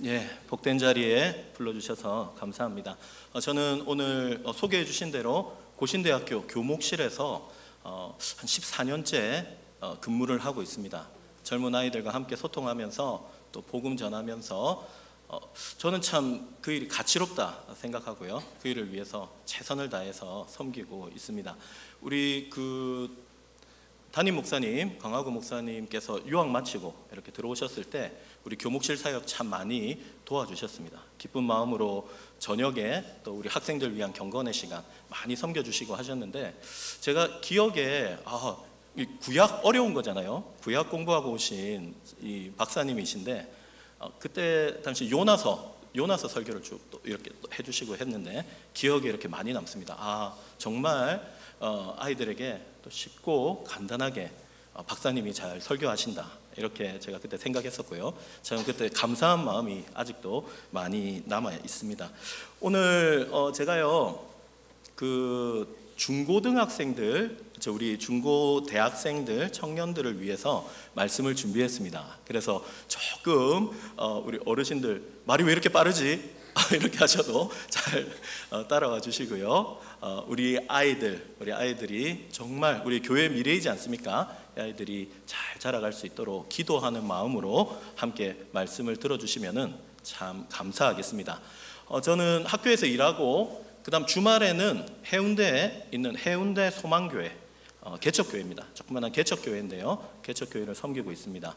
예, 복된 자리에 불러주셔서 감사합니다. 저는 오늘 소개해 주신 대로 고신대학교 교목실에서 한 14년째 근무를 하고 있습니다. 젊은 아이들과 함께 소통하면서 또 복음 전하면서 저는 참 그 일이 가치롭다 생각하고요. 그 일을 위해서 최선을 다해서 섬기고 있습니다. 우리 담임 목사님, 강하구 목사님께서 유학 마치고 이렇게 들어오셨을 때 우리 교목실 사역 참 많이 도와주셨습니다. 기쁜 마음으로 저녁에 또 우리 학생들 위한 경건의 시간 많이 섬겨주시고 하셨는데, 제가 기억에 이 구약 어려운 거잖아요. 구약 공부하고 오신 이 박사님이신데 그때 당시 요나서 설교를 쭉 또 이렇게 또 해주시고 했는데 기억에 이렇게 많이 남습니다. 정말 아이들에게 또 쉽고 간단하게 박사님이 잘 설교하신다, 이렇게 제가 그때 생각했었고요. 저는 그때 감사한 마음이 아직도 많이 남아 있습니다. 오늘 제가요 중고등학생들, 우리 중고대학생들, 청년들을 위해서 말씀을 준비했습니다. 그래서 조금 우리 어르신들 말이 왜 이렇게 빠르지? 이렇게 하셔도 잘 따라와 주시고요. 우리 아이들이 정말 우리 교회의 미래이지 않습니까? 아이들이 잘 자라갈 수 있도록 기도하는 마음으로 함께 말씀을 들어주시면은 참 감사하겠습니다. 저는 학교에서 일하고 그 다음 주말에는 해운대에 있는 해운대 소망교회, 개척교회입니다. 조그마한 개척교회인데요, 개척교회를 섬기고 있습니다.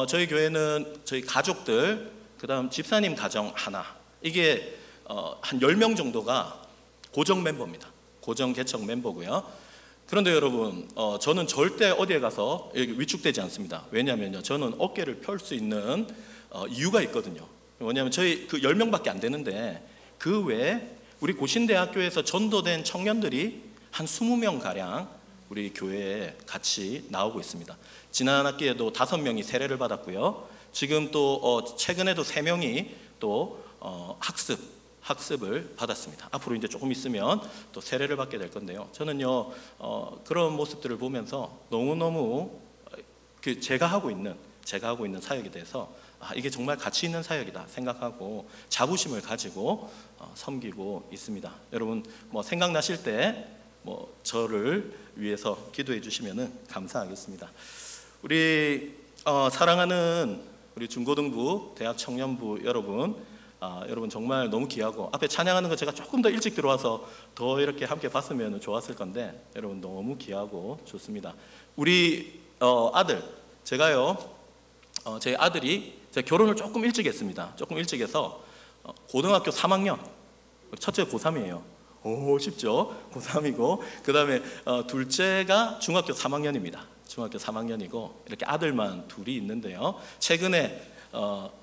저희 교회는 저희 가족들, 그 다음 집사님 가정 하나, 이게 한 10명 정도가 고정 멤버입니다. 고정 개척 멤버고요. 그런데 여러분, 저는 절대 어디에 가서 위축되지 않습니다. 왜냐하면요, 저는 어깨를 펼 수 있는 이유가 있거든요. 왜냐하면 저희 10명밖에 안 되는데 그 외에 우리 고신대학교에서 전도된 청년들이 한 20명 가량 우리 교회에 같이 나오고 있습니다. 지난 학기에도 5명이 세례를 받았고요. 지금 또 최근에도 3명이 또 학습을 받았습니다. 앞으로 이제 조금 있으면 또 세례를 받게 될 건데요. 저는요 그런 모습들을 보면서 너무너무 제가 하고 있는 사역에 대해서 이게 정말 가치 있는 사역이다 생각하고 자부심을 가지고 섬기고 있습니다. 여러분 생각나실 때 저를 위해서 기도해 주시면 감사하겠습니다. 우리 사랑하는 우리 중고등부, 대학 청년부 여러분, 여러분 정말 너무 귀하고, 앞에 찬양하는 거 제가 조금 더 일찍 들어와서 더 이렇게 함께 봤으면 좋았을 건데 여러분 너무 귀하고 좋습니다. 우리 아들, 제 아들이 제가 결혼을 조금 일찍 했습니다. 조금 일찍 해서 고등학교 3학년, 첫째 고3이에요. 쉽죠? 고3이고, 그 다음에 둘째가 중학교 3학년입니다. 중학교 3학년이고 이렇게 아들만 둘이 있는데요. 최근에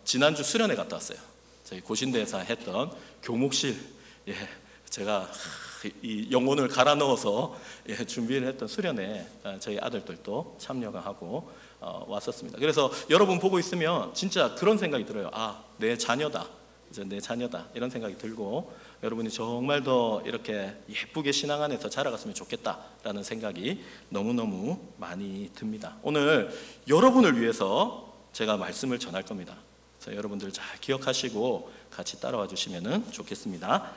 지난주 수련회 갔다 왔어요. 저희 고신대에서 했던 교목실, 제가 이 영혼을 갈아 넣어서 준비를 했던 수련회 저희 아들들도 참여가 하고 왔었습니다. 그래서 여러분 보고 있으면 진짜 그런 생각이 들어요. 내 자녀다, 이제 내 자녀다, 이런 생각이 들고 여러분이 정말 더 이렇게 예쁘게 신앙 안에서 자라갔으면 좋겠다라는 생각이 너무너무 많이 듭니다. 오늘 여러분을 위해서 제가 말씀을 전할 겁니다. 그래서 여러분들 잘 기억하시고 같이 따라와 주시면 좋겠습니다.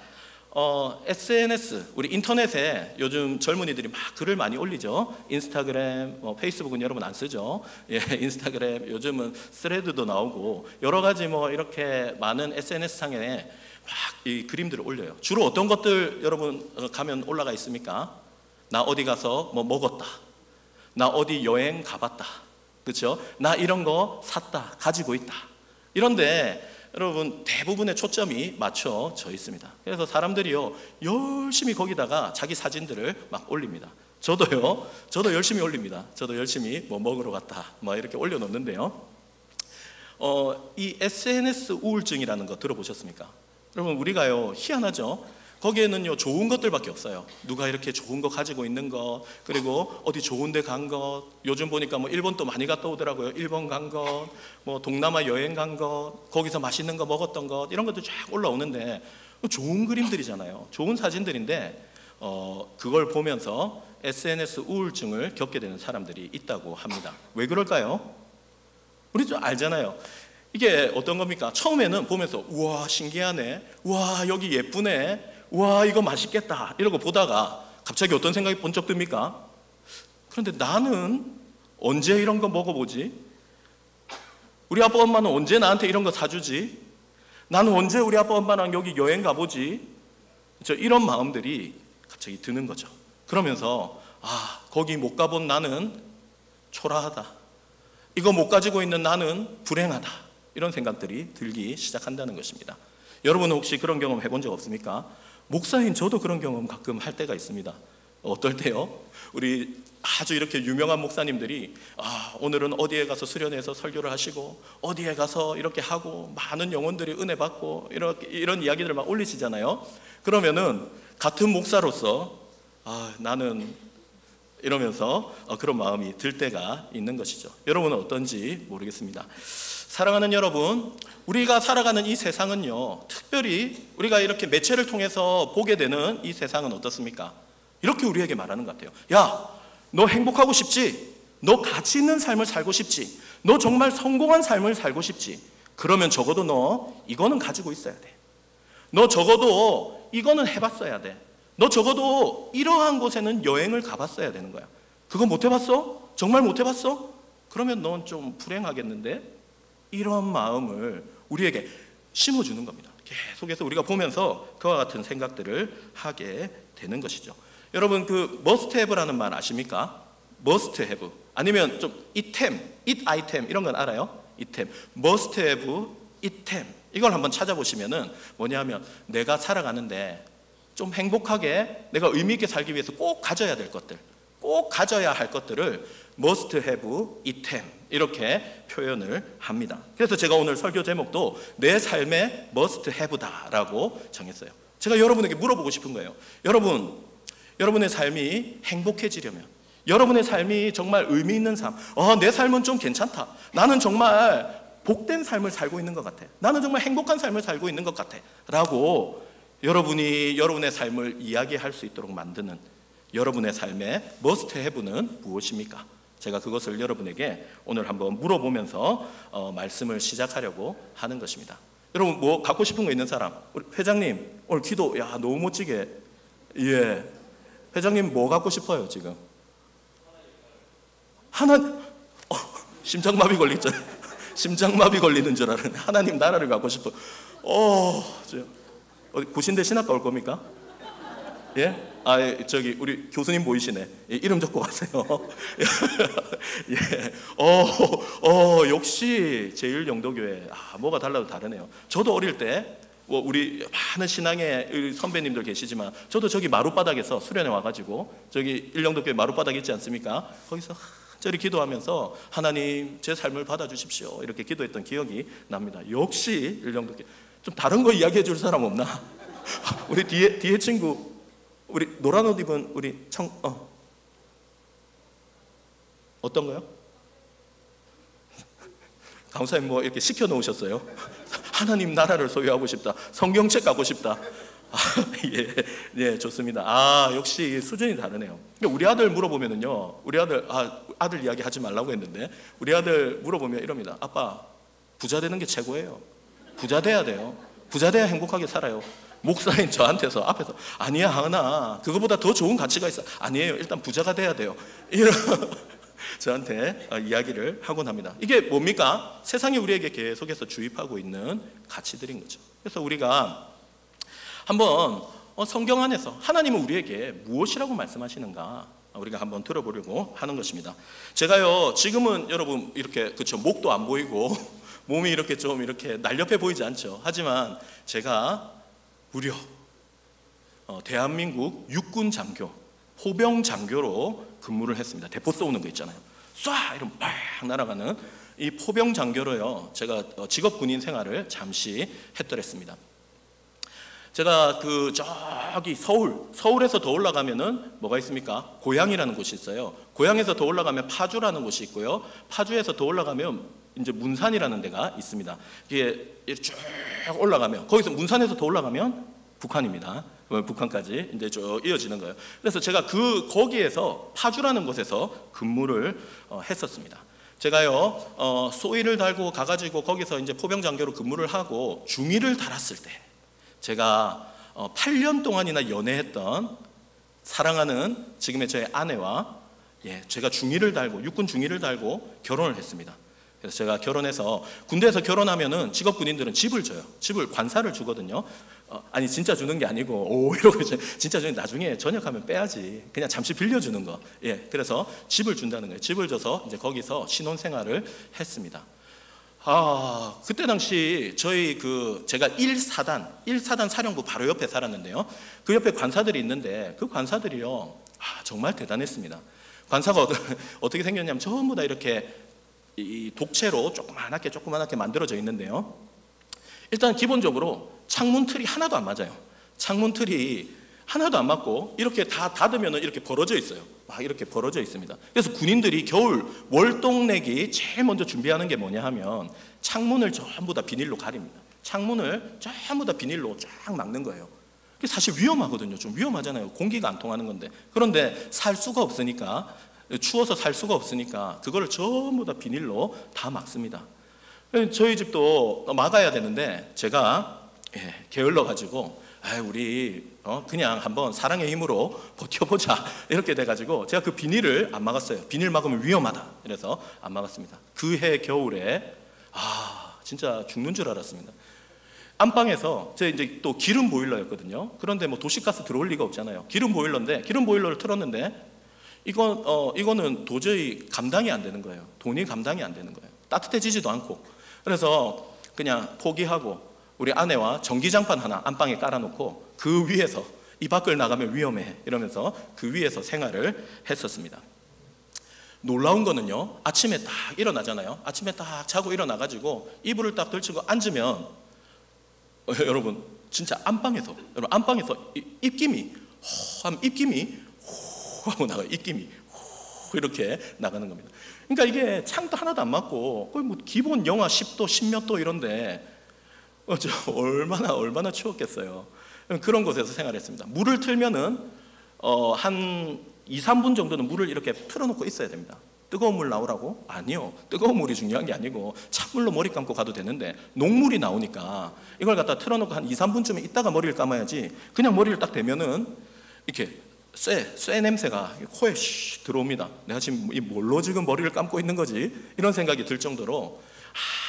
SNS, 우리 인터넷에 요즘 젊은이들이 막 글을 많이 올리죠. 인스타그램, 페이스북은 여러분 안 쓰죠. 인스타그램, 요즘은 스레드도 나오고 여러 가지 이렇게 많은 SNS 상에 막 이 그림들을 올려요. 주로 어떤 것들 여러분 가면 올라가 있습니까? 나 어디 가서 먹었다, 나 어디 여행 가봤다, 그렇죠? 나 이런 거 샀다, 가지고 있다. 이런데 여러분 대부분의 초점이 맞춰져 있습니다. 그래서 사람들이요 열심히 거기다가 자기 사진들을 막 올립니다. 저도 열심히 올립니다. 저도 열심히 먹으러 갔다 이렇게 올려놓는데요. 이 SNS 우울증이라는 거 들어보셨습니까? 여러분 우리가요 희한하죠. 거기에는요 좋은 것들밖에 없어요. 누가 이렇게 좋은 거 가지고 있는 것, 그리고 어디 좋은 데 간 것, 요즘 보니까 일본 또 많이 갔다 오더라고요. 일본 간 것, 동남아 여행 간 것, 거기서 맛있는 거 먹었던 것, 이런 것도 쫙 올라오는데 좋은 그림들이잖아요. 좋은 사진들인데 그걸 보면서 SNS 우울증을 겪게 되는 사람들이 있다고 합니다. 왜 그럴까요? 우리 좀 알잖아요. 이게 어떤 겁니까? 처음에는 보면서 우와 신기하네, 우와 여기 예쁘네, 우와 이거 맛있겠다 이러고 보다가 갑자기 어떤 생각이 번쩍 듭니까? 그런데 나는 언제 이런 거 먹어보지? 우리 아빠 엄마는 언제 나한테 이런 거 사주지? 나는 언제 우리 아빠 엄마랑 여기 여행 가보지? 이런 마음들이 갑자기 드는 거죠. 그러면서 거기 못 가본 나는 초라하다, 이거 못 가지고 있는 나는 불행하다, 이런 생각들이 들기 시작한다는 것입니다. 여러분은 혹시 그런 경험 해본 적 없습니까? 목사인 저도 그런 경험 가끔 할 때가 있습니다. 어떨 때요? 우리 아주 이렇게 유명한 목사님들이 오늘은 어디에 가서 수련회에서 설교를 하시고 어디에 가서 이렇게 하고 많은 영혼들이 은혜 받고 이런 이야기들을 막 올리시잖아요. 그러면은 같은 목사로서 나는 이러면서 그런 마음이 들 때가 있는 것이죠. 여러분은 어떤지 모르겠습니다. 사랑하는 여러분, 우리가 살아가는 이 세상은요, 특별히 우리가 이렇게 매체를 통해서 보게 되는 이 세상은 어떻습니까? 이렇게 우리에게 말하는 것 같아요. 야, 너 행복하고 싶지? 너 가치 있는 삶을 살고 싶지? 너 정말 성공한 삶을 살고 싶지? 그러면 적어도 너 이거는 가지고 있어야 돼. 너 적어도 이거는 해봤어야 돼. 너 적어도 이러한 곳에는 여행을 가봤어야 되는 거야. 그거 못 해봤어? 정말 못 해봤어? 그러면 넌 좀 불행하겠는데? 이런 마음을 우리에게 심어주는 겁니다. 계속해서 우리가 보면서 그와 같은 생각들을 하게 되는 것이죠. 여러분 그 must have라는 말 아십니까? must have 아니면 좀 item, it item 이런 건 알아요? item, must have, item 이걸 한번 찾아보시면은 뭐냐면 내가 살아가는데 좀 행복하게 내가 의미 있게 살기 위해서 꼭 가져야 될 것들, 꼭 가져야 할 것들을 must have, item 이렇게 표현을 합니다. 그래서 제가 오늘 설교 제목도 내 삶의 must have다라고 정했어요. 제가 여러분에게 물어보고 싶은 거예요. 여러분의 삶이 행복해지려면, 여러분의 삶이 정말 의미 있는 삶, 내 삶은 좀 괜찮다, 나는 정말 복된 삶을 살고 있는 것 같아, 나는 정말 행복한 삶을 살고 있는 것 같아 라고 여러분이 여러분의 삶을 이야기할 수 있도록 만드는 여러분의 삶의 must have는 무엇입니까? 제가 그것을 여러분에게 오늘 한번 물어보면서 말씀을 시작하려고 하는 것입니다. 여러분 뭐 갖고 싶은 거 있는 사람? 우리 회장님 오늘 기도 너무 멋지게. 예, 회장님 뭐 갖고 싶어요 지금? 심장마비 걸리죠. 심장마비 걸리는 줄 알았는데 하나님 나라를 갖고 싶어. 어디 구신대 신학과 올 겁니까? 예? 저기 우리 교수님 보이시네. 이름 적고 가세요. 예. 역시 제1영도교회. 뭐가 달라도 다르네요. 저도 어릴 때 우리 많은 신앙의 선배님들 계시지만 저도 저기 마룻바닥에서 수련회 와가지고 저기 1영도교회 마룻바닥 있지 않습니까? 거기서 저리 기도하면서 하나님 제 삶을 받아주십시오 이렇게 기도했던 기억이 납니다. 역시 1영도교회. 좀 다른 거 이야기해 줄 사람 없나? 우리 뒤에 친구 우리 노란 옷 입은 우리 어떤 거요? 강사님 뭐 이렇게 시켜 놓으셨어요? 하나님 나라를 소유하고 싶다, 성경책 갖고 싶다. 예, 좋습니다. 역시 수준이 다르네요. 우리 아들 물어보면은요, 우리 아들 이야기 하지 말라고 했는데 우리 아들 물어보면 이럽니다. 아빠 부자 되는 게 최고예요. 부자 돼야 돼요. 부자 돼야 행복하게 살아요. 목사인 저한테서 앞에서 아니야 하은아, 그거보다 더 좋은 가치가 있어. 아니에요, 일단 부자가 돼야 돼요. 이런 저한테 이야기를 하곤 합니다. 이게 뭡니까? 세상이 우리에게 계속해서 주입하고 있는 가치들인 거죠. 그래서 우리가 한번 성경 안에서 하나님은 우리에게 무엇이라고 말씀하시는가 우리가 한번 들어보려고 하는 것입니다. 제가요 지금은 여러분 이렇게 그렇죠, 목도 안 보이고 몸이 이렇게 좀 이렇게 날렵해 보이지 않죠. 하지만 제가 무려 대한민국 육군 장교, 포병 장교로 근무를 했습니다. 대포 쏘는 거 있잖아요. 쏴! 이러면 팍 날아가는 이 포병 장교로요 제가 직업 군인 생활을 잠시 했더랬습니다. 제가 저기 서울에서 더 올라가면은 뭐가 있습니까? 고양이라는 곳이 있어요. 고양에서 더 올라가면 파주라는 곳이 있고요. 파주에서 더 올라가면 이제 문산이라는 데가 있습니다. 이게 쭉 올라가면, 거기서 문산에서 더 올라가면 북한입니다. 북한까지 이제 쭉 이어지는 거예요. 그래서 제가 거기에서 파주라는 곳에서 근무를 했었습니다. 제가요 소위를 달고 가가지고 거기서 이제 포병장교로 근무를 하고 중위를 달았을 때 제가 8년 동안이나 연애했던 사랑하는 지금의 저의 아내와 제가 중위를 달고 육군 중위를 달고 결혼을 했습니다. 그래서 제가 결혼해서 군대에서 결혼하면은 직업 군인들은 집을 줘요. 집을 관사를 주거든요. 아니 진짜 주는 게 아니고 오 이러고 진짜 주는 나중에 전역하면 빼야지. 그냥 잠시 빌려주는 거. 그래서 집을 준다는 거예요. 집을 줘서 이제 거기서 신혼생활을 했습니다. 그때 당시 저희 제가 1사단 사령부 바로 옆에 살았는데요. 그 옆에 관사들이 있는데 그 관사들이요 정말 대단했습니다. 관사가 어떻게 생겼냐면 전부 다 이렇게 이 독채로 조그맣게 만들어져 있는데요. 일단 기본적으로 창문 틀이 하나도 안 맞아요. 창문 틀이 하나도 안 맞고 이렇게 다 닫으면 이렇게 벌어져 있어요. 막 이렇게 벌어져 있습니다. 그래서 군인들이 겨울 월동내기 제일 먼저 준비하는 게 뭐냐 하면 창문을 전부 다 비닐로 가립니다. 창문을 전부 다 비닐로 쫙 막는 거예요. 그게 사실 위험하거든요. 좀 위험하잖아요. 공기가 안 통하는 건데. 그런데 살 수가 없으니까, 추워서 살 수가 없으니까 그거를 전부 다 비닐로 다 막습니다. 저희 집도 막아야 되는데 제가 게을러 가지고 우리 그냥 한번 사랑의 힘으로 버텨보자 이렇게 돼가지고 제가 그 비닐을 안 막았어요. 비닐 막으면 위험하다 그래서 안 막았습니다. 그 해 겨울에 진짜 죽는 줄 알았습니다. 안방에서 제 이제 또 기름 보일러였거든요. 그런데 뭐 도시가스 들어올 리가 없잖아요. 기름 보일러인데 기름 보일러를 틀었는데 이거는 도저히 감당이 안 되는 거예요. 돈이 감당이 안 되는 거예요. 따뜻해지지도 않고. 그래서 그냥 포기하고 우리 아내와 전기장판 하나 안방에 깔아놓고 그 위에서 이 밖을 나가면 위험해 이러면서 그 위에서 생활을 했었습니다. 놀라운 거는요, 아침에 딱 일어나잖아요. 아침에 딱 자고 일어나가지고 이불을 딱 들치고 앉으면 여러분 진짜 안방에서 입김이 호 하고 나가요. 입김이 호 이렇게 나가는 겁니다. 그러니까 이게 창도 하나도 안 맞고 거의 뭐 기본 영하 10도 10몇 도 이런데 얼마나 추웠겠어요. 그런 곳에서 생활했습니다. 물을 틀면은 한 2, 3분 정도는 물을 이렇게 틀어놓고 있어야 됩니다. 뜨거운 물 나오라고? 아니요. 뜨거운 물이 중요한 게 아니고 찬물로 머리 감고 가도 되는데 녹물이 나오니까 이걸 갖다 틀어놓고 한 2, 3분쯤에 있다가 머리를 감아야지. 그냥 머리를 딱 대면은 이렇게 쇠 냄새가 코에 슉 들어옵니다. 내가 지금 뭘로 지금 머리를 감고 있는 거지? 이런 생각이 들 정도로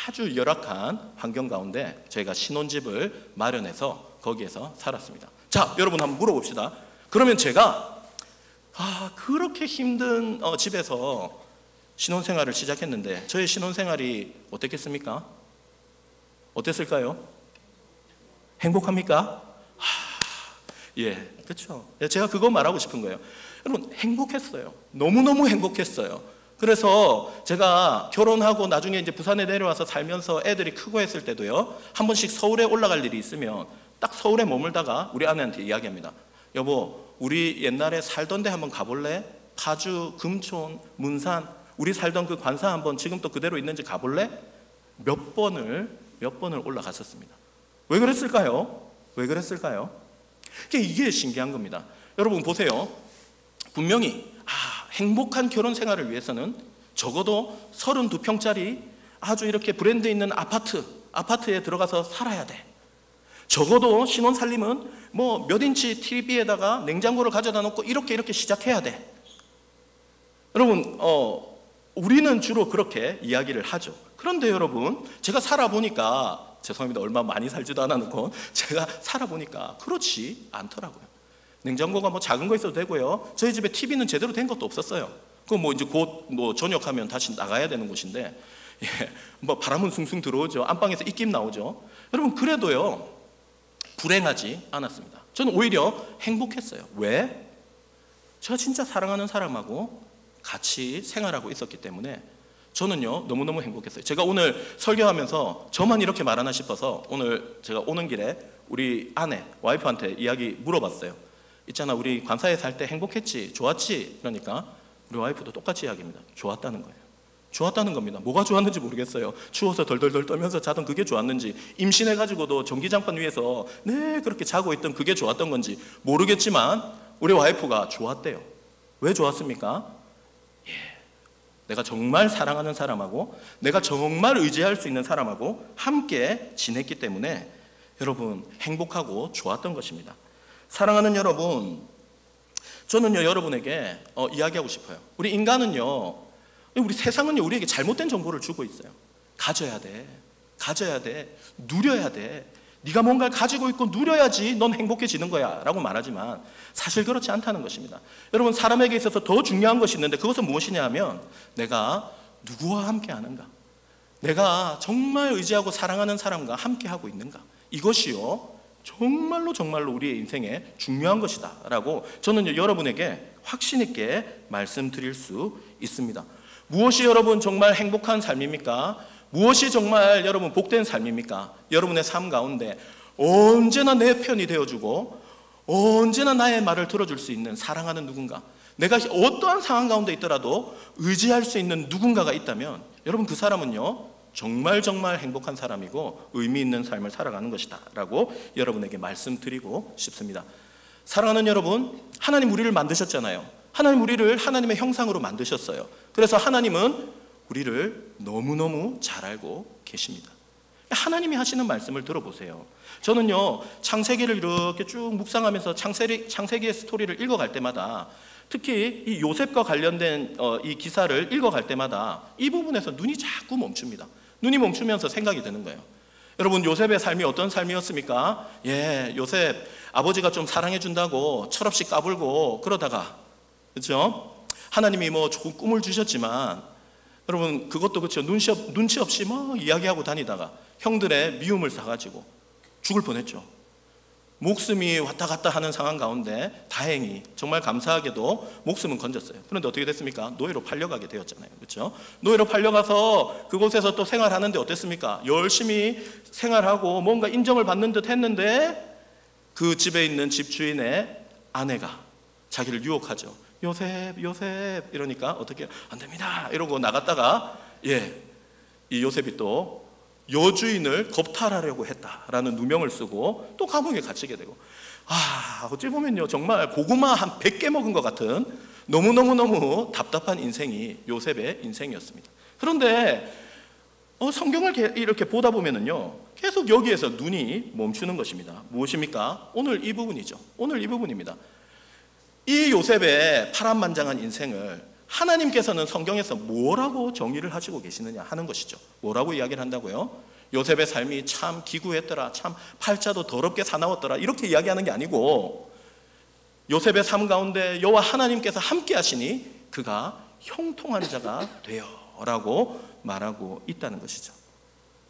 아주 열악한 환경 가운데 저희가 신혼집을 마련해서 거기에서 살았습니다. 자, 여러분 한번 물어봅시다. 그러면 제가 그렇게 힘든 집에서 신혼생활을 시작했는데 저의 신혼생활이 어땠겠습니까? 어땠을까요? 행복합니까? 그렇죠. 제가 그거 말하고 싶은 거예요. 여러분 행복했어요. 너무너무 행복했어요. 그래서 제가 결혼하고 나중에 이제 부산에 내려와서 살면서 애들이 크고 했을 때도요, 한 번씩 서울에 올라갈 일이 있으면 딱 서울에 머물다가 우리 아내한테 이야기합니다. 여보, 우리 옛날에 살던 데 한번 가볼래? 파주, 금촌, 문산, 우리 살던 그 관사 한번 지금 또 그대로 있는지 가볼래? 몇 번을 올라갔었습니다. 왜 그랬을까요? 이게 신기한 겁니다. 여러분 보세요. 분명히 행복한 결혼 생활을 위해서는 적어도 32평짜리 아주 이렇게 브랜드 있는 아파트에 들어가서 살아야 돼. 적어도 신혼 살림은 뭐 몇 인치 TV에다가 냉장고를 가져다 놓고 이렇게 시작해야 돼. 여러분 우리는 주로 그렇게 이야기를 하죠. 그런데 여러분 제가 살아보니까, 죄송합니다. 얼마 많이 살지도 않아놓고 제가 살아보니까 그렇지 않더라고요. 냉장고가 뭐 작은 거 있어도 되고요. 저희 집에 TV는 제대로 된 것도 없었어요. 그거 뭐 이제 곧 전역하면 다시 나가야 되는 곳인데, 뭐 바람은 숭숭 들어오죠. 안방에서 입김 나오죠. 여러분 그래도요 불행하지 않았습니다. 저는 오히려 행복했어요. 왜? 제가 진짜 사랑하는 사람하고 같이 생활하고 있었기 때문에 저는요 너무너무 행복했어요. 제가 오늘 설교하면서 저만 이렇게 말하나 싶어서 오늘 제가 오는 길에 우리 아내, 와이프한테 이야기 물어봤어요. 있잖아, 우리 관사에 살 때 행복했지? 좋았지? 그러니까 우리 와이프도 똑같이 이야기합니다. 좋았다는 거예요. 좋았다는 겁니다. 뭐가 좋았는지 모르겠어요. 추워서 덜덜덜 떨면서 자던 그게 좋았는지, 임신해가지고도 전기장판 위에서 그렇게 자고 있던 그게 좋았던 건지 모르겠지만 우리 와이프가 좋았대요. 왜 좋았습니까? 내가 정말 사랑하는 사람하고 내가 정말 의지할 수 있는 사람하고 함께 지냈기 때문에 여러분 행복하고 좋았던 것입니다. 사랑하는 여러분, 저는요 여러분에게 이야기하고 싶어요. 우리 인간은요, 우리 세상은요 우리에게 잘못된 정보를 주고 있어요. 가져야 돼, 가져야 돼, 누려야 돼, 네가 뭔가를 가지고 있고 누려야지 넌 행복해지는 거야 라고 말하지만 사실 그렇지 않다는 것입니다. 여러분, 사람에게 있어서 더 중요한 것이 있는데 그것은 무엇이냐 하면 내가 누구와 함께 하는가, 내가 정말 의지하고 사랑하는 사람과 함께 하고 있는가, 이것이요 정말로 우리의 인생에 중요한 것이다 라고 저는 여러분에게 확신 있게 말씀드릴 수 있습니다. 무엇이 여러분 정말 행복한 삶입니까? 무엇이 정말 여러분 복된 삶입니까? 여러분의 삶 가운데 언제나 내 편이 되어주고 언제나 나의 말을 들어줄 수 있는 사랑하는 누군가, 내가 어떠한 상황 가운데 있더라도 의지할 수 있는 누군가가 있다면 여러분 그 사람은요 정말 행복한 사람이고 의미 있는 삶을 살아가는 것이다 라고 여러분에게 말씀드리고 싶습니다. 사랑하는 여러분, 하나님 우리를 만드셨잖아요. 하나님 우리를 하나님의 형상으로 만드셨어요. 그래서 하나님은 우리를 너무너무 잘 알고 계십니다. 하나님이 하시는 말씀을 들어보세요. 저는요 창세기를 이렇게 쭉 묵상하면서 창세기의 스토리를 읽어갈 때마다, 특히 이 요셉과 관련된 이 기사를 읽어갈 때마다 이 부분에서 눈이 자꾸 멈춥니다. 눈이 멈추면서 생각이 드는 거예요. 여러분, 요셉의 삶이 어떤 삶이었습니까? 요셉 아버지가 좀 사랑해 준다고 철없이 까불고 그러다가, 그렇죠? 하나님이 뭐 좋은 꿈을 주셨지만 여러분 그것도 그렇죠. 눈치 없이 뭐 이야기하고 다니다가 형들의 미움을 사가지고 죽을 뻔했죠. 목숨이 왔다 갔다 하는 상황 가운데 다행히 정말 감사하게도 목숨은 건졌어요. 그런데 어떻게 됐습니까? 노예로 팔려가게 되었잖아요. 그렇죠? 노예로 팔려가서 그곳에서 또 생활하는데 어땠습니까? 열심히 생활하고 뭔가 인정을 받는 듯 했는데 그 집에 있는 집주인의 아내가 자기를 유혹하죠. 요셉 이러니까 어떻게 안 됩니다 이러고 나갔다가 이 요셉이 또 여주인을 겁탈하려고 했다라는 누명을 쓰고 또 감옥에 갇히게 되고, 어찌 보면요 정말 고구마 한 100개 먹은 것 같은 너무 답답한 인생이 요셉의 인생이었습니다. 그런데 성경을 이렇게 보다 보면은요 계속 여기에서 눈이 멈추는 것입니다. 무엇입니까? 오늘 이 부분이죠. 오늘 이 부분입니다. 이 요셉의 파란만장한 인생을 하나님께서는 성경에서 뭐라고 정의를 하시고 계시느냐 하는 것이죠. 뭐라고 이야기를 한다고요? 요셉의 삶이 참 기구했더라, 참 팔자도 더럽게 사나웠더라, 이렇게 이야기하는 게 아니고 요셉의 삶 가운데 여호와 하나님께서 함께 하시니 그가 형통한 자가 되어라고 말하고 있다는 것이죠.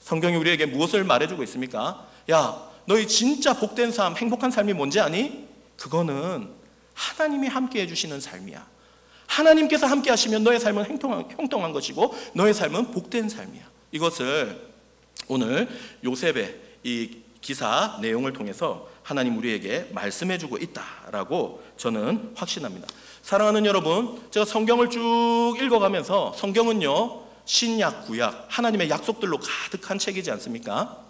성경이 우리에게 무엇을 말해주고 있습니까? 야, 너희 진짜 복된 삶, 행복한 삶이 뭔지 아니? 그거는 하나님이 함께 해주시는 삶이야. 하나님께서 함께 하시면 너의 삶은 형통한 것이고 너의 삶은 복된 삶이야. 이것을 오늘 요셉의 이 기사 내용을 통해서 하나님 우리에게 말씀해주고 있다라고 저는 확신합니다. 사랑하는 여러분, 제가 성경을 쭉 읽어가면서 성경은요 신약, 구약, 하나님의 약속들로 가득한 책이지 않습니까?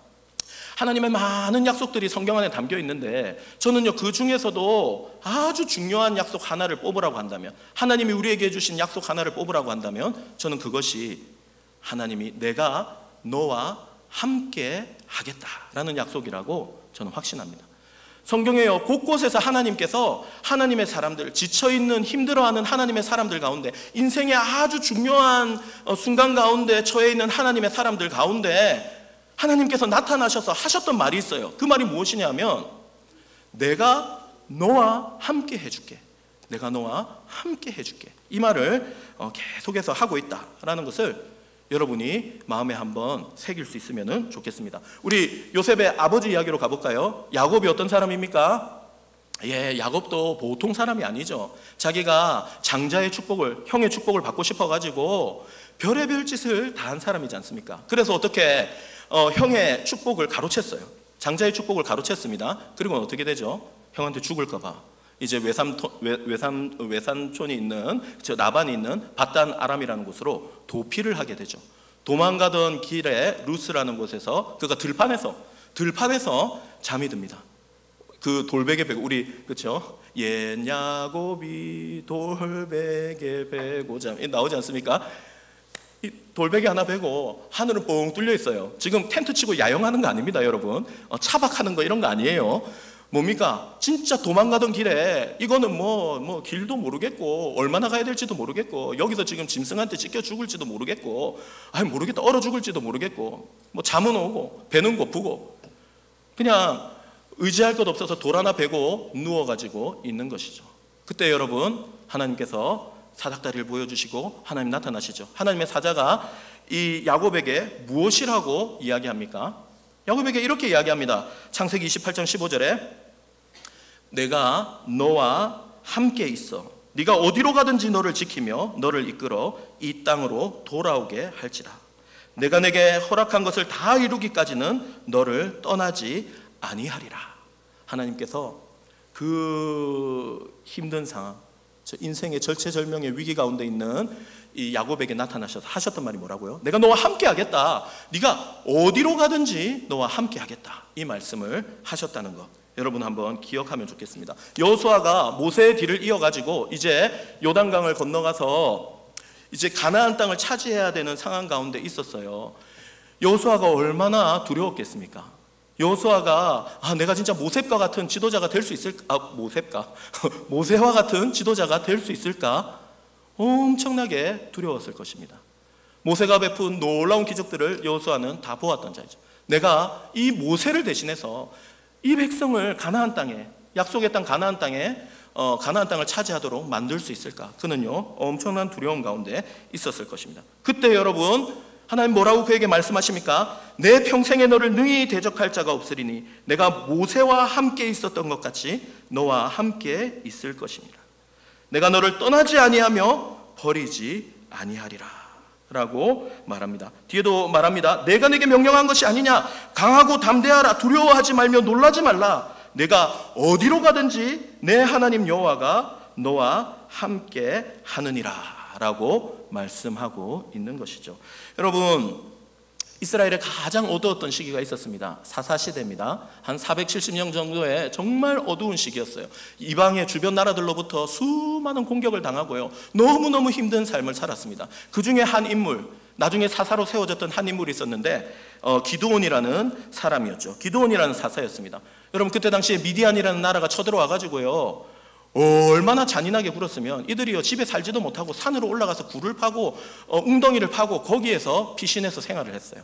하나님의 많은 약속들이 성경 안에 담겨 있는데 저는요 그 중에서도 아주 중요한 약속 하나를 뽑으라고 한다면, 하나님이 우리에게 해주신 약속 하나를 뽑으라고 한다면 저는 그것이 하나님이 내가 너와 함께 하겠다라는 약속이라고 저는 확신합니다. 성경에요 곳곳에서 하나님께서 하나님의 사람들, 지쳐있는 힘들어하는 하나님의 사람들 가운데, 인생의 아주 중요한 순간 가운데 처해 있는 하나님의 사람들 가운데 하나님께서 나타나셔서 하셨던 말이 있어요. 그 말이 무엇이냐면 내가 너와 함께 해줄게, 내가 너와 함께 해줄게, 이 말을 계속해서 하고 있다라는 것을 여러분이 마음에 한번 새길 수 있으면 좋겠습니다. 우리 요셉의 아버지 이야기로 가볼까요? 야곱이 어떤 사람입니까? 야곱도 보통 사람이 아니죠. 자기가 장자의 축복을, 형의 축복을 받고 싶어가지고 별의별 짓을 다 한 사람이지 않습니까? 그래서 어떻게 형의 축복을 가로챘어요. 장자의 축복을 가로챘습니다. 그리고 어떻게 되죠? 형한테 죽을까봐 이제 외산촌이 있는 나반이 있는 밧단 아람이라는 곳으로 도피를 하게 되죠. 도망가던 길에 루스라는 곳에서 그가 들판에서 잠이 듭니다. 그 돌베개 베고, 우리 그렇죠? 옛 야곱이 돌베개 베고 잠 나오지 않습니까? 이 돌베개 하나 베고 하늘은 뻥 뚫려 있어요. 지금 텐트 치고 야영하는 거 아닙니다, 여러분. 차박하는 거 이런 거 아니에요. 뭡니까? 진짜 도망가던 길에 이거는 뭐 길도 모르겠고 얼마나 가야 될지도 모르겠고 여기서 지금 짐승한테 찢겨 죽을지도 모르겠고 모르겠다, 얼어 죽을지도 모르겠고 뭐 잠은 오고 배는 고프고 그냥 의지할 것 없어서 돌 하나 베고 누워가지고 있는 것이죠. 그때 여러분 하나님께서 사닥다리를 보여주시고 하나님 나타나시죠. 하나님의 사자가 이 야곱에게 무엇이라고 이야기합니까? 야곱에게 이렇게 이야기합니다. 창세기 28장 15절에 내가 너와 함께 있어 네가 어디로 가든지 너를 지키며 너를 이끌어 이 땅으로 돌아오게 할지라. 내가 내게 허락한 것을 다 이루기까지는 너를 떠나지 아니하리라. 하나님께서 그 힘든 상황, 저 인생의 절체절명의 위기 가운데 있는 이 야곱에게 나타나셔서 하셨던 말이 뭐라고요? 내가 너와 함께 하겠다. 네가 어디로 가든지 너와 함께 하겠다. 이 말씀을 하셨다는 것 여러분 한번 기억하면 좋겠습니다. 여호수아가 모세의 뒤를 이어가지고 이제 요단강을 건너가서 이제 가나안 땅을 차지해야 되는 상황 가운데 있었어요. 여호수아가 얼마나 두려웠겠습니까? 여호수아가 내가 진짜 모세과 같은 지도자가 될 수 있을까? 모세와 같은 지도자가 될 수 있을까? 엄청나게 두려웠을 것입니다. 모세가 베푼 놀라운 기적들을 여호수아는 다 보았던 자이죠. 내가 이 모세를 대신해서 이 백성을 가나안 땅에, 약속의 땅 가나안 땅에 가나안 땅을 차지하도록 만들 수 있을까? 그는요 엄청난 두려움 가운데 있었을 것입니다. 그때 여러분 하나님 뭐라고 그에게 말씀하십니까? 내 평생에 너를 능히 대적할 자가 없으리니 내가 모세와 함께 있었던 것 같이 너와 함께 있을 것입니다. 내가 너를 떠나지 아니하며 버리지 아니하리라 라고 말합니다. 뒤에도 말합니다. 내가 내게 명령한 것이 아니냐? 강하고 담대하라. 두려워하지 말며 놀라지 말라. 내가 어디로 가든지 내 하나님 여호와가 너와 함께 하느니라 라고 말씀하고 있는 것이죠. 여러분 이스라엘에 가장 어두웠던 시기가 있었습니다. 사사시대입니다. 한 470년 정도의 정말 어두운 시기였어요. 이방의 주변 나라들로부터 수많은 공격을 당하고요 너무너무 힘든 삶을 살았습니다. 그 중에 한 인물, 나중에 사사로 세워졌던 한 인물이 있었는데 기드온이라는 사람이었죠. 기드온이라는 사사였습니다. 여러분 그때 당시에 미디안이라는 나라가 쳐들어와 가지고요 얼마나 잔인하게 굴었으면 이들이요 집에 살지도 못하고 산으로 올라가서 굴을 파고 웅덩이를 파고 거기에서 피신해서 생활을 했어요.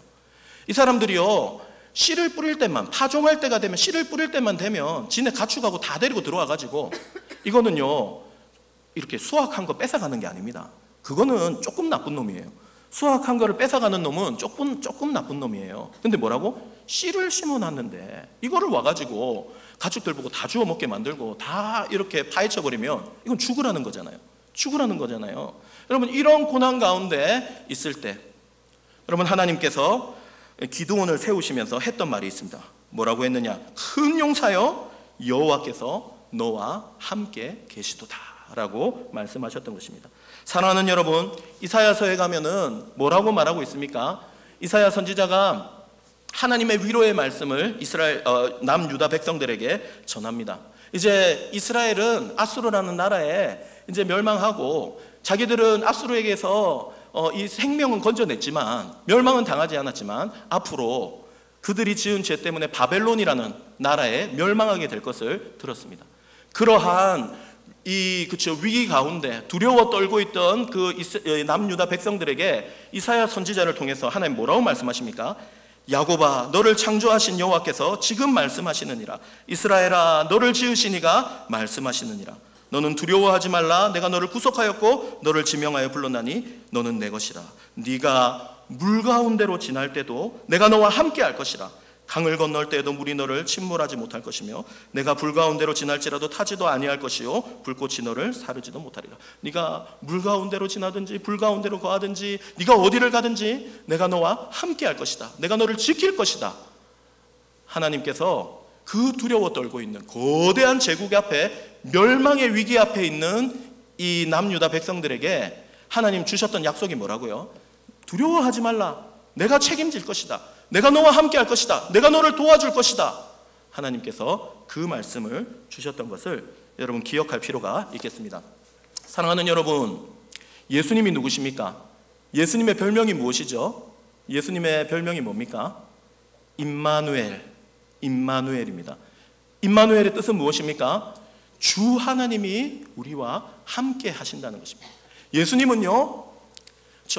이 사람들이요 씨를 뿌릴 때만, 파종할 때가 되면 씨를 뿌릴 때만 되면 지네 가축하고 다 데리고 들어와 가지고 이거는요 이렇게 수확한 거 뺏어가는 게 아닙니다. 그거는 조금 나쁜 놈이에요. 수확한 거를 뺏어가는 놈은 조금 나쁜 놈이에요. 근데 뭐라고? 씨를 심어놨는데 이거를 와가지고 가축들 보고 다 주워 먹게 만들고 다 이렇게 파헤쳐버리면 이건 죽으라는 거잖아요. 죽으라는 거잖아요. 여러분 이런 고난 가운데 있을 때 여러분 하나님께서 기드온을 세우시면서 했던 말이 있습니다. 뭐라고 했느냐? 큰 용사여 여호와께서 너와 함께 계시도다 라고 말씀하셨던 것입니다. 사랑하는 여러분, 이사야서에 가면은 뭐라고 말하고 있습니까? 이사야 선지자가 하나님의 위로의 말씀을 이스라엘 남유다 백성들에게 전합니다. 이제 이스라엘은 아수르라는 나라에 이제 멸망하고 자기들은 아수르에게서 이 생명은 건져냈지만 멸망은 당하지 않았지만 앞으로 그들이 지은 죄 때문에 바벨론이라는 나라에 멸망하게 될 것을 들었습니다. 그러한 위기 가운데 두려워 떨고 있던 그 남유다 백성들에게 이사야 선지자를 통해서 하나님 뭐라고 말씀하십니까? 야곱아 너를 창조하신 여호와께서 지금 말씀하시느니라. 이스라엘아 너를 지으신 이가 말씀하시느니라. 너는 두려워하지 말라. 내가 너를 구속하였고 너를 지명하여 불렀나니 너는 내 것이라. 네가 물 가운데로 지날 때도 내가 너와 함께 할 것이라. 강을 건널 때에도 물이 너를 침몰하지 못할 것이며 내가 불 가운데로 지날지라도 타지도 아니할 것이요 불꽃이 너를 사르지도 못하리라. 네가 물 가운데로 지나든지 불 가운데로 거하든지 네가 어디를 가든지 내가 너와 함께 할 것이다. 내가 너를 지킬 것이다. 하나님께서 그 두려워 떨고 있는 거대한 제국 앞에 멸망의 위기 앞에 있는 이 남유다 백성들에게 하나님 주셨던 약속이 뭐라고요? 두려워하지 말라. 내가 책임질 것이다. 내가 너와 함께 할 것이다. 내가 너를 도와줄 것이다. 하나님께서 그 말씀을 주셨던 것을 여러분 기억할 필요가 있겠습니다. 사랑하는 여러분, 예수님이 누구십니까? 예수님의 별명이 무엇이죠? 예수님의 별명이 뭡니까? 임마누엘, 임마누엘입니다. 임마누엘의 뜻은 무엇입니까? 주 하나님이 우리와 함께 하신다는 것입니다. 예수님은요,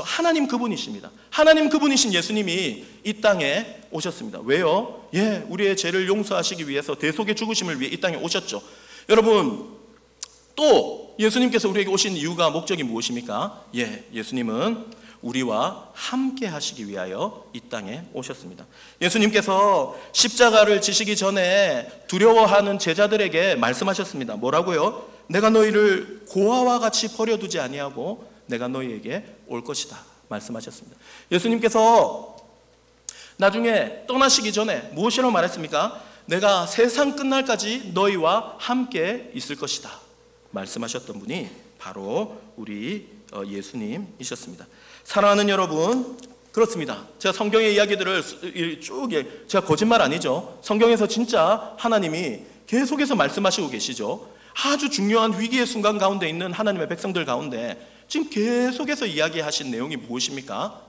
하나님 그분이십니다. 하나님 그분이신 예수님이 이 땅에 오셨습니다. 왜요? 우리의 죄를 용서하시기 위해서 대속의 죽으심을 위해 이 땅에 오셨죠. 여러분, 또 예수님께서 우리에게 오신 이유가, 목적이 무엇입니까? 예수님은 우리와 함께 하시기 위하여 이 땅에 오셨습니다. 예수님께서 십자가를 지시기 전에 두려워하는 제자들에게 말씀하셨습니다. 뭐라고요? 내가 너희를 고아와 같이 버려두지 아니하고 내가 너희에게 올 것이다 말씀하셨습니다. 예수님께서 나중에 떠나시기 전에 무엇이라고 말했습니까? 내가 세상 끝날까지 너희와 함께 있을 것이다 말씀하셨던 분이 바로 우리 예수님이셨습니다. 사랑하는 여러분, 그렇습니다. 제가 성경의 이야기들을 쭉, 제가 거짓말 아니죠. 성경에서 진짜 하나님이 계속해서 말씀하시고 계시죠. 아주 중요한 위기의 순간 가운데 있는 하나님의 백성들 가운데 지금 계속해서 이야기하신 내용이 무엇입니까?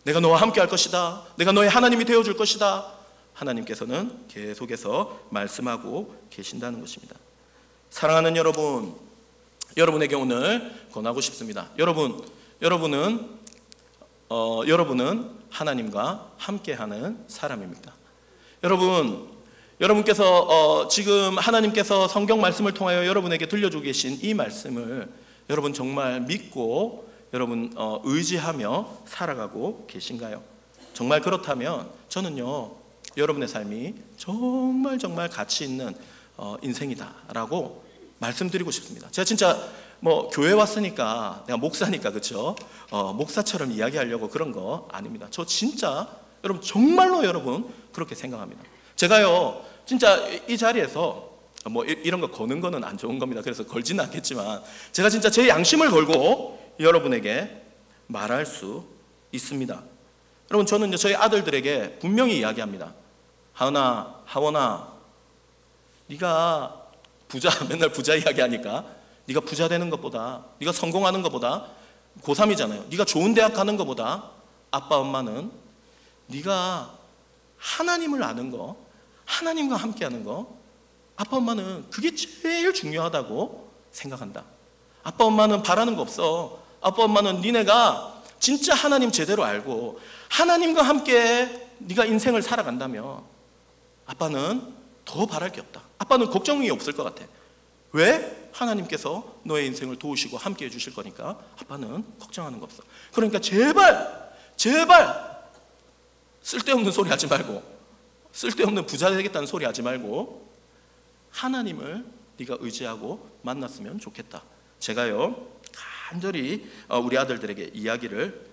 내가 너와 함께 할 것이다. 내가 너의 하나님이 되어줄 것이다. 하나님께서는 계속해서 말씀하고 계신다는 것입니다. 사랑하는 여러분, 여러분에게 오늘 권하고 싶습니다. 여러분은 하나님과 함께하는 사람입니다. 여러분께서 지금 하나님께서 성경 말씀을 통하여 여러분에게 들려주고 계신 이 말씀을 여러분 정말 믿고 여러분 의지하며 살아가고 계신가요? 정말 그렇다면 저는요, 여러분의 삶이 정말 가치 있는 인생이다라고 말씀드리고 싶습니다. 제가 진짜 교회 왔으니까 내가 목사니까 그렇죠? 목사처럼 이야기하려고 그런 거 아닙니다. 저 진짜 여러분 정말로 여러분 그렇게 생각합니다. 제가요 진짜 이 자리에서 이런 거 거는 거는 안 좋은 겁니다. 그래서 걸지는 않겠지만 제가 진짜 제 양심을 걸고 여러분에게 말할 수 있습니다. 여러분, 저는 저희 아들들에게 분명히 이야기합니다. 하원아, 네가 맨날 부자 이야기하니까 네가 부자 되는 것보다, 네가 성공하는 것보다, 고3이잖아요. 네가 좋은 대학 가는 것보다 아빠 엄마는 네가 하나님을 아는 거, 하나님과 함께하는 거, 아빠 엄마는 그게 제일 중요하다고 생각한다. 아빠 엄마는 바라는 거 없어. 아빠 엄마는 니네가 진짜 하나님 제대로 알고 하나님과 함께 네가 인생을 살아간다면 아빠는 더 바랄 게 없다. 아빠는 걱정이 없을 것 같아. 왜? 하나님께서 너의 인생을 도우시고 함께 해주실 거니까 아빠는 걱정하는 거 없어. 그러니까 제발 쓸데없는 소리 하지 말고, 쓸데없는 부자 되겠다는 소리 하지 말고 하나님을 네가 의지하고 만났으면 좋겠다. 제가요 간절히 우리 아들들에게 이야기를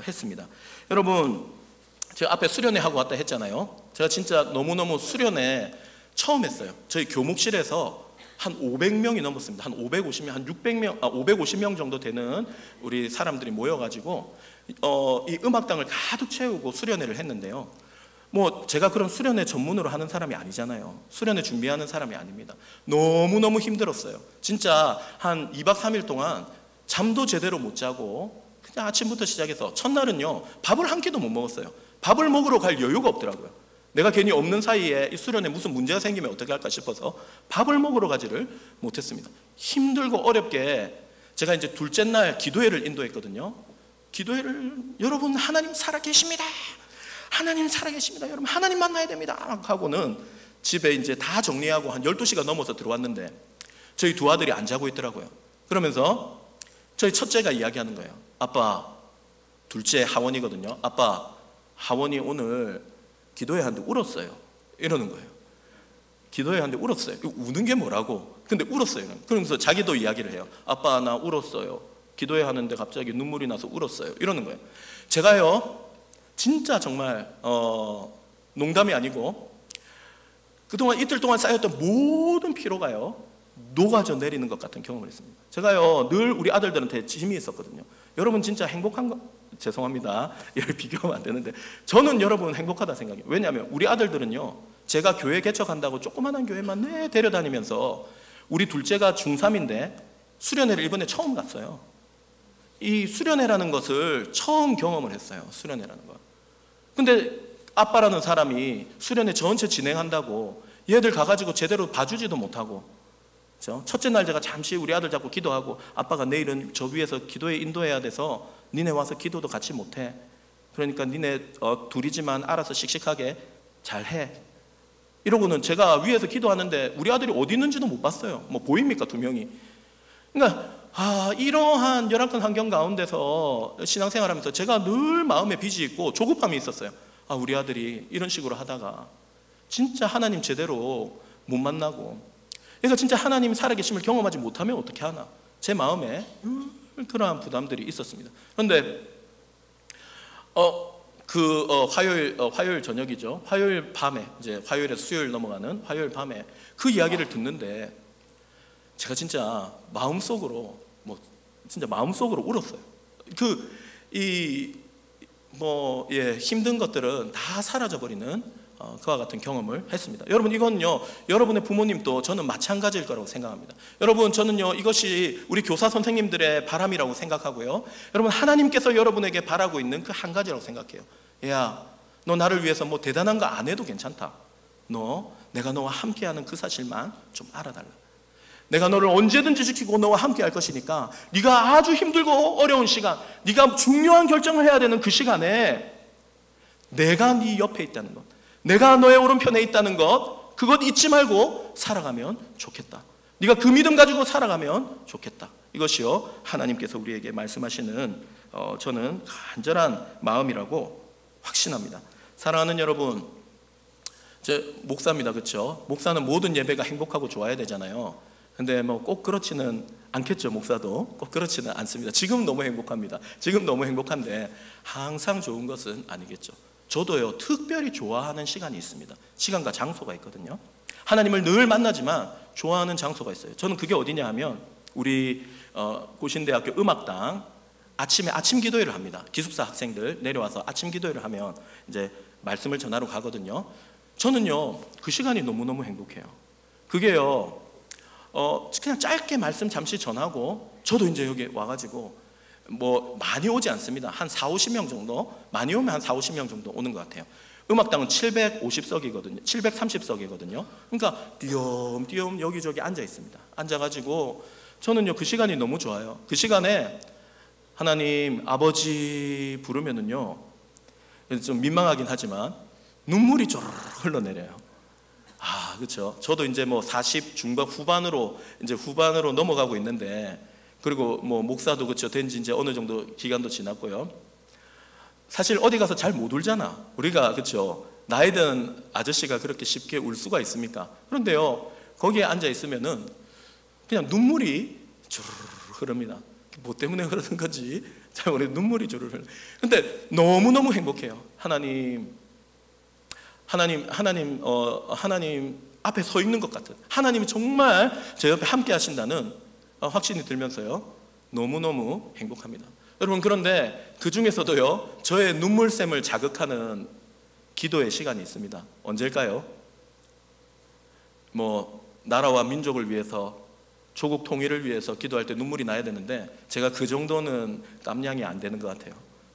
했습니다. 여러분, 제가 앞에 수련회 하고 왔다 했잖아요. 제가 진짜 너무너무 수련회 처음 했어요. 저희 교목실에서 한 500명이 넘었습니다. 한 550명, 한 600명, 550명 정도 되는 우리 사람들이 모여가지고 이 음악당을 가득 채우고 수련회를 했는데요. 제가 그런 수련회 전문으로 하는 사람이 아니잖아요. 수련회 준비하는 사람이 아닙니다. 너무너무 힘들었어요. 진짜 한 2박 3일 동안 잠도 제대로 못 자고 그냥 아침부터 시작해서 첫날은요 밥을 한 끼도 못 먹었어요. 밥을 먹으러 갈 여유가 없더라고요. 내가 괜히 없는 사이에 이 수련회 무슨 문제가 생기면 어떻게 할까 싶어서 밥을 먹으러 가지를 못했습니다. 힘들고 어렵게 제가 이제 둘째 날 기도회를 인도했거든요. 기도회를 여러분 하나님 살아계십니다. 하나님 살아계십니다. 여러분 하나님 만나야 됩니다. 하고는 집에 이제 다 정리하고 한 12시가 넘어서 들어왔는데 저희 두 아들이 안 자고 있더라고요. 그러면서 저희 첫째가 이야기하는 거예요. 아빠, 둘째 하원이거든요. 아빠, 하원이 오늘 기도회 하는데 울었어요. 이러는 거예요. 기도회 하는데 울었어요. 우는 게 뭐라고? 근데 울었어요. 그러면서 자기도 이야기를 해요. 아빠, 나 울었어요. 기도회 하는데 갑자기 눈물이 나서 울었어요. 이러는 거예요. 제가요 진짜 정말 농담이 아니고 그동안 이틀 동안 쌓였던 모든 피로가요 녹아져 내리는 것 같은 경험을 했습니다. 제가요 늘 우리 아들들한테 짐이 있었거든요. 여러분 진짜 행복한 거 죄송합니다. 이를 비교하면 안 되는데 저는 여러분 행복하다 생각해요. 왜냐하면 우리 아들들은요 제가 교회 개척한다고 조그만한 교회만 데려다니면서 우리 둘째가 중3인데 수련회를 이번에 처음 갔어요. 이 수련회라는 것을 처음 경험을 했어요. 수련회라는 거. 근데 아빠라는 사람이 수련회 전체 진행한다고 얘들 가가지고 제대로 봐주지도 못하고, 그렇죠? 첫째 날 제가 잠시 우리 아들 잡고 기도하고, 아빠가 내일은 저 위에서 기도에 인도해야 돼서 니네 와서 기도도 같이 못해. 그러니까 니네 둘이지만 알아서 씩씩하게 잘해. 이러고는 제가 위에서 기도하는데 우리 아들이 어디 있는지도 못 봤어요. 뭐 보입니까, 두 명이? 그러니까 이러한 열악한 환경 가운데서 신앙생활하면서 제가 늘 마음에 빚이 있고 조급함이 있었어요. 우리 아들이 이런 식으로 하다가 진짜 하나님 제대로 못 만나고, 그러니까 진짜 하나님 살아계심을 경험하지 못하면 어떻게 하나, 제 마음에 그러한 부담들이 있었습니다. 그런데 화요일 저녁이죠. 화요일 밤에, 이제 화요일에서 수요일 넘어가는 화요일 밤에 그 이야기를 듣는데 제가 진짜 마음속으로 울었어요. 힘든 것들은 다 사라져버리는 그와 같은 경험을 했습니다. 여러분, 이건요, 여러분의 부모님도 저는 마찬가지일 거라고 생각합니다. 여러분, 저는요, 이것이 우리 교사 선생님들의 바람이라고 생각하고요, 여러분, 하나님께서 여러분에게 바라고 있는 그 한 가지라고 생각해요. 야, 너 나를 위해서 뭐 대단한 거 안 해도 괜찮다. 내가 너와 함께하는 그 사실만 좀 알아달라. 내가 너를 언제든지 지키고 너와 함께 할 것이니까 네가 아주 힘들고 어려운 시간, 네가 중요한 결정을 해야 되는 그 시간에 내가 네 옆에 있다는 것, 내가 너의 오른편에 있다는 것, 그것 잊지 말고 살아가면 좋겠다. 네가 그 믿음 가지고 살아가면 좋겠다. 이것이요, 하나님께서 우리에게 말씀하시는 저는 간절한 마음이라고 확신합니다. 사랑하는 여러분, 목사입니다. 그렇죠? 목사는 모든 예배가 행복하고 좋아야 되잖아요. 근데 뭐 꼭 그렇지는 않겠죠. 목사도 꼭 그렇지는 않습니다. 지금 너무 행복합니다. 지금 너무 행복한데 항상 좋은 것은 아니겠죠. 저도요, 특별히 좋아하는 시간이 있습니다. 시간과 장소가 있거든요. 하나님을 늘 만나지만 좋아하는 장소가 있어요. 저는 그게 어디냐 하면 우리 고신대학교 음악당 아침에 아침 기도회를 합니다. 기숙사 학생들 내려와서 아침 기도회를 하면 이제 말씀을 전하러 가거든요. 저는요, 그 시간이 너무너무 행복해요. 그게요, 그냥 짧게 말씀 잠시 전하고, 저도 이제 여기 와가지고 뭐 많이 오지 않습니다. 한 40-50명 정도, 많이 오면 한 40-50명 정도 오는 것 같아요. 음악당은 750석이거든요. 730석이거든요. 그러니까 띄엄띄엄 여기저기 앉아 있습니다. 앉아가지고 저는요, 그 시간이 너무 좋아요. 그 시간에 하나님 아버지 부르면은요, 좀 민망하긴 하지만 눈물이 쪼르르 흘러내려요. 그렇죠. 저도 이제 뭐 40 중반 후반으로 넘어가고 있는데, 그리고 뭐 목사도 그렇죠, 된지 이제 어느 정도 기간도 지났고요. 사실 어디 가서 잘 못 울잖아. 우리가, 그렇죠, 나이 든 아저씨가 그렇게 쉽게 울 수가 있습니까? 그런데요, 거기에 앉아 있으면은 그냥 눈물이 주르르 흐릅니다. 뭐 때문에 흐르는 건지 잘 모르겠는데 눈물이 주르르 흐르. 근데 너무너무 행복해요. 하나님 앞에 서 있는 것 같은, 하나님이 정말 제 옆에 함께 하신다는 확신이 들면서요, 너무너무 행복합니다. 여러분, 그런데 그 중에서도요, 저의 눈물샘을 자극하는 기도의 시간이 있습니다. 언제일까요? 나라와 민족을 위해서, 조국 통일을 위해서 기도할 때 눈물이 나야 되는데 제가 그 정도는 깜냥이 안 되는 것 같아요.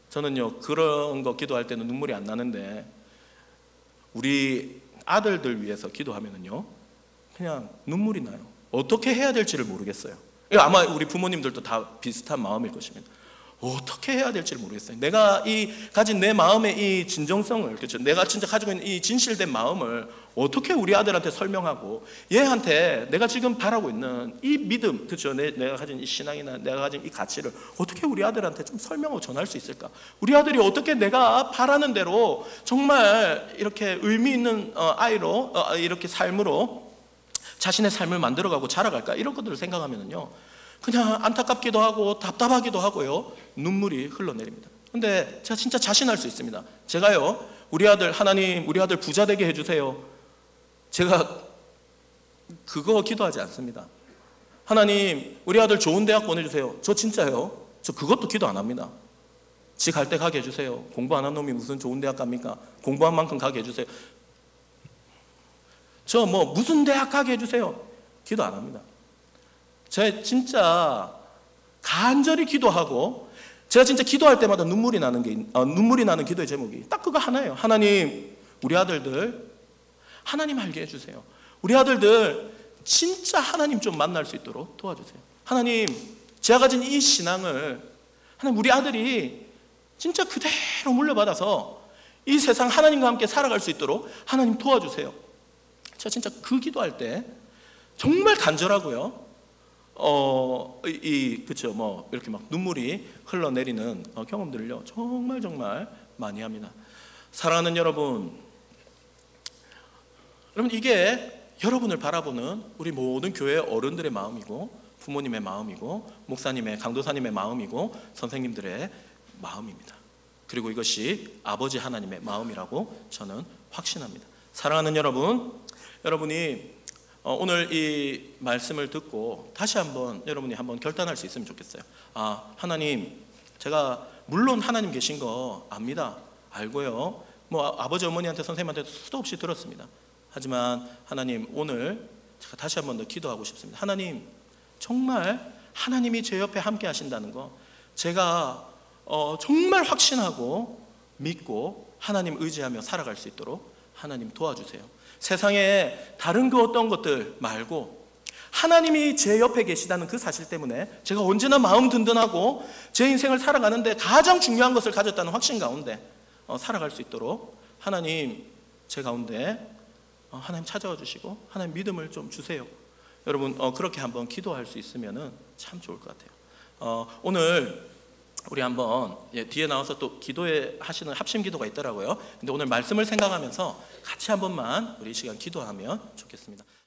저는요, 그런 거 기도할 때는 눈물이 안 나는데 우리 아들들 위해서 기도하면은요, 그냥 눈물이 나요. 어떻게 해야 될지를 모르겠어요. 아마 우리 부모님들도 다 비슷한 마음일 것입니다. 어떻게 해야 될지를 모르겠어요. 내가 가진 내 마음의 이 진정성을, 그렇죠, 내가 진짜 가지고 있는 이 진실된 마음을 어떻게 우리 아들한테 설명하고, 얘한테 내가 지금 바라고 있는 이 믿음, 그렇죠, 내가 가진 이 신앙이나 내가 가진 이 가치를 어떻게 우리 아들한테 좀 설명하고 전할 수 있을까? 우리 아들이 어떻게 내가 바라는 대로 정말 이렇게 의미 있는 아이로, 이렇게 삶으로 자신의 삶을 만들어가고 자라갈까? 이런 것들을 생각하면은요, 그냥 안타깝기도 하고 답답하기도 하고요, 눈물이 흘러내립니다. 근데 제가 진짜 자신할 수 있습니다. 제가요, 하나님 우리 아들 부자 되게 해주세요, 제가 그거 기도하지 않습니다. 하나님 우리 아들 좋은 대학 보내주세요, 저 진짜요, 저 그것도 기도 안 합니다. 지 갈 때 가게 해주세요. 공부 안 한 놈이 무슨 좋은 대학 갑니까? 공부한 만큼 가게 해주세요. 저 무슨 대학 가게 해주세요, 기도 안 합니다. 제가 진짜 간절히 기도하고 제가 진짜 기도할 때마다 눈물이 나는 기도의 제목이 딱 그거 하나예요. 하나님, 우리 아들들 하나님 알게 해주세요. 우리 아들들 진짜 하나님 좀 만날 수 있도록 도와주세요. 하나님, 제가 가진 이 신앙을 하나님, 우리 아들이 진짜 그대로 물려받아서 이 세상 하나님과 함께 살아갈 수 있도록 하나님 도와주세요. 제가 진짜 그 기도할 때 정말 간절하고요. 그쵸, 이렇게 막 눈물이 흘러내리는 경험들을요, 정말 많이 합니다. 사랑하는 여러분, 이게 여러분을 바라보는 우리 모든 교회 어른들의 마음이고, 부모님의 마음이고, 목사님의, 강도사님의 마음이고, 선생님들의 마음입니다. 그리고 이것이 아버지 하나님의 마음이라고 저는 확신합니다. 사랑하는 여러분, 여러분이 오늘 이 말씀을 듣고 다시 한번 여러분이 한번 결단할 수 있으면 좋겠어요. 하나님, 제가 물론 하나님 계신 거 압니다. 알고요. 아버지 어머니한테 선생님한테 수도 없이 들었습니다. 하지만 하나님, 오늘 제가 다시 한번 더 기도하고 싶습니다. 하나님, 정말 하나님이 제 옆에 함께 하신다는 거 제가 정말 확신하고 믿고 하나님 의지하며 살아갈 수 있도록 하나님 도와주세요. 세상에 다른 그 어떤 것들 말고 하나님이 제 옆에 계시다는 그 사실 때문에 제가 언제나 마음 든든하고 제 인생을 살아가는데 가장 중요한 것을 가졌다는 확신 가운데 살아갈 수 있도록 하나님, 제 가운데 하나님 찾아와 주시고 하나님 믿음을 좀 주세요. 여러분, 그렇게 한번 기도할 수 있으면 참 좋을 것 같아요. 오늘 우리 한번 뒤에 나와서 또 기도에 하시는 합심 기도가 있더라고요. 근데 오늘 말씀을 생각하면서 같이 한 번만 우리 이 시간 기도하면 좋겠습니다.